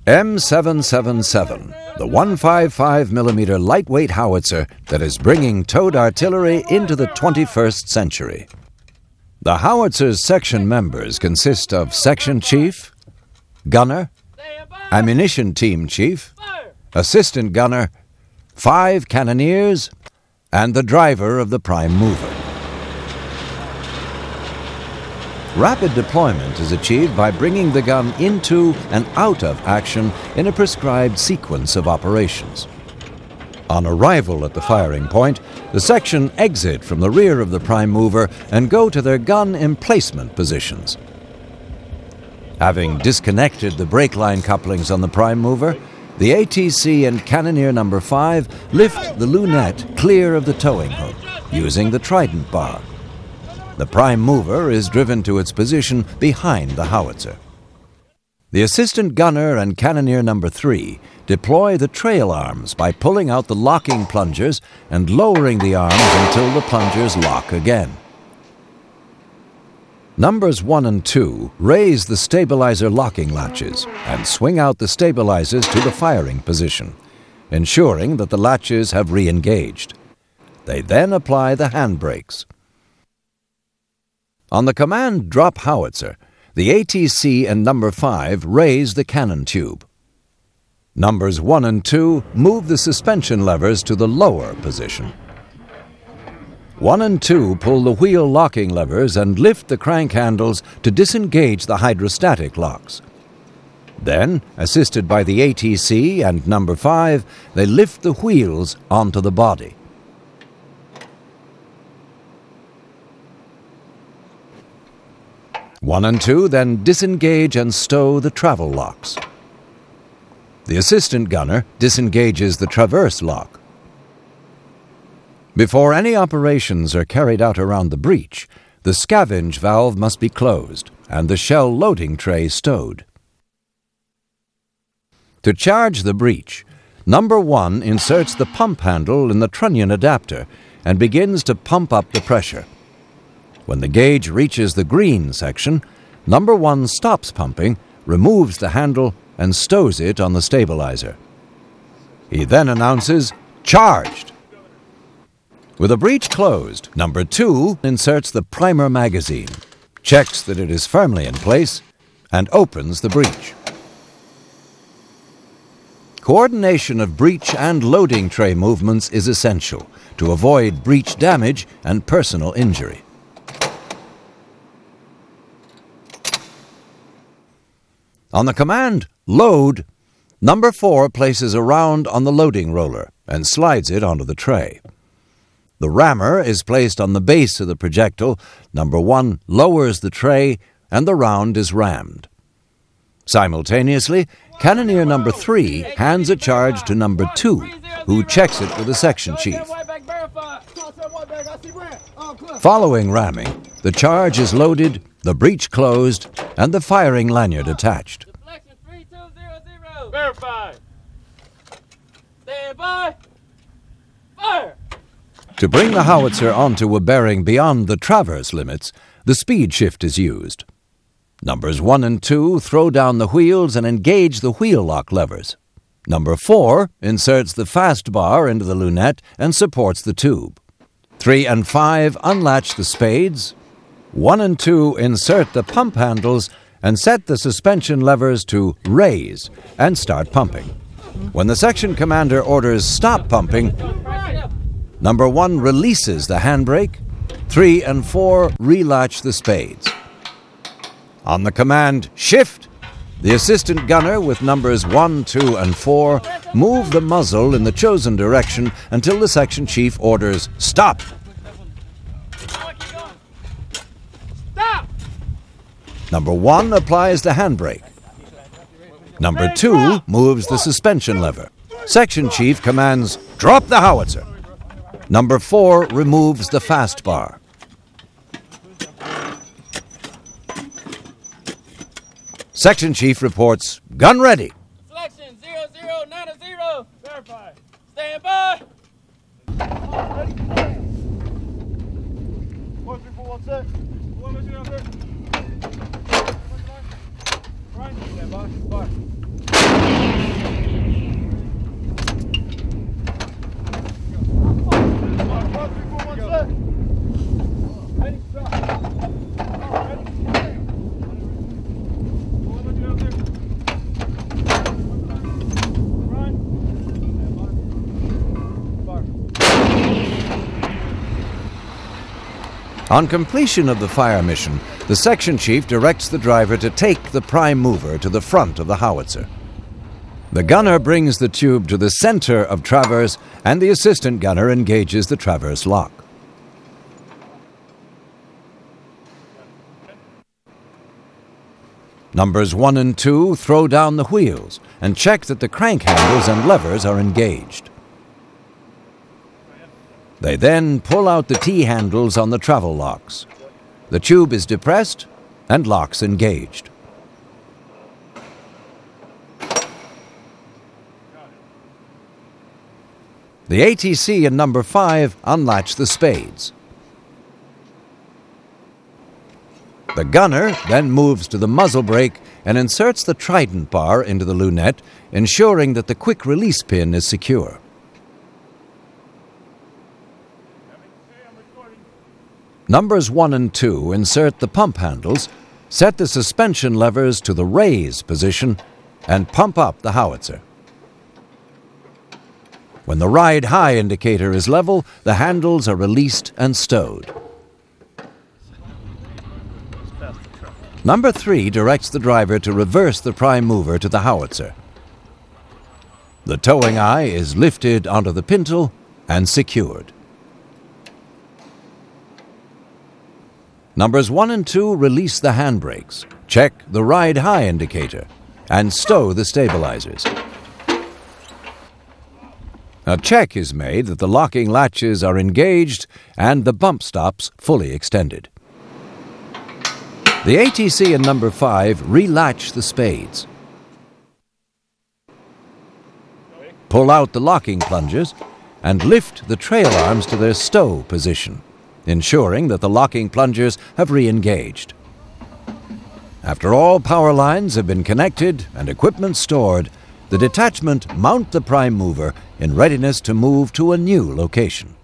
M777, the 155mm lightweight howitzer that is bringing towed artillery into the 21st century. The howitzer's section members consist of section chief, gunner, ammunition team chief, assistant gunner, 5 cannoneers, and the driver of the prime mover. Rapid deployment is achieved by bringing the gun into and out of action in a prescribed sequence of operations. On arrival at the firing point, the section exit from the rear of the prime mover and go to their gun emplacement positions. Having disconnected the brake line couplings on the prime mover, the ATC and Cannoneer No. 5 lift the lunette clear of the towing hook using the Trident bar. The prime mover is driven to its position behind the howitzer. The assistant gunner and Cannoneer No. 3 deploy the trail arms by pulling out the locking plungers and lowering the arms until the plungers lock again. Numbers 1 and 2 raise the stabilizer locking latches and swing out the stabilizers to the firing position, ensuring that the latches have re-engaged. They then apply the handbrakes. On the command drop howitzer, the ATC and No. 5 raise the cannon tube. Numbers 1 and 2 move the suspension levers to the lower position. 1 and 2 pull the wheel locking levers and lift the crank handles to disengage the hydrostatic locks. Then, assisted by the ATC and No. 5, they lift the wheels onto the body. One and 2 then disengage and stow the travel locks. The assistant gunner disengages the traverse lock. Before any operations are carried out around the breech, the scavenge valve must be closed and the shell loading tray stowed. To charge the breech, No. 1 inserts the pump handle in the trunnion adapter and begins to pump up the pressure. When the gauge reaches the green section, No. 1 stops pumping, removes the handle, and stows it on the stabilizer. He then announces, "Charged!" With the breech closed, No. 2 inserts the primer magazine, checks that it is firmly in place, and opens the breech. Coordination of breech and loading tray movements is essential to avoid breech damage and personal injury. On the command, "Load," No. 4 places a round on the loading roller and slides it onto the tray. The rammer is placed on the base of the projectile, No. 1 lowers the tray, and the round is rammed. Simultaneously, Cannoneer No. 3 hands a charge to No. 2, who checks it with the section chief. Following ramming, the charge is loaded, the breech closed, and the firing lanyard attached. Deflection 3200. Verify. Stand by. Fire. To bring the howitzer onto a bearing beyond the traverse limits, the speed shift is used. Numbers 1 and 2 throw down the wheels and engage the wheel lock levers. No. 4 inserts the fast bar into the lunette and supports the tube. 3 and 5 unlatch the spades. 1 and 2 insert the pump handles and set the suspension levers to raise and start pumping. When the section commander orders stop pumping, No. 1 releases the handbrake. 3 and 4 relatch the spades. On the command "Shift," the assistant gunner with numbers 1, 2, and 4 move the muzzle in the chosen direction until the section chief orders "Stop." Stop. No. 1 applies the handbrake. No. 2 moves the suspension lever. Section chief commands "Drop the howitzer." No. 4 removes the fast bar. Section chief reports, "Gun ready." Selection 0090. Verify. Stand by. 13416. One mission out there. Right. Stand by. Fire. On completion of the fire mission, the section chief directs the driver to take the prime mover to the front of the howitzer. The gunner brings the tube to the center of traverse, and the assistant gunner engages the traverse lock. Numbers 1 and 2 throw down the wheels and check that the crank handles and levers are engaged. They then pull out the T-handles on the travel locks. The tube is depressed and locks engaged. The ATC in number 5 unlatch the spades. The gunner then moves to the muzzle brake and inserts the Trident bar into the lunette, ensuring that the quick release pin is secure. Numbers 1 and 2 insert the pump handles, set the suspension levers to the raise position, and pump up the howitzer. When the ride high indicator is level, the handles are released and stowed. Number 3 directs the driver to reverse the prime mover to the howitzer. The towing eye is lifted onto the pintle and secured. Numbers 1 and 2 release the handbrakes, check the ride high indicator, and stow the stabilizers. A check is made that the locking latches are engaged and the bump stops fully extended. The ATC in number 5 relatch the spades. Pull out the locking plungers and lift the trail arms to their stow position, ensuring that the locking plungers have re-engaged. After all power lines have been connected and equipment stored, the detachment mount the prime mover in readiness to move to a new location.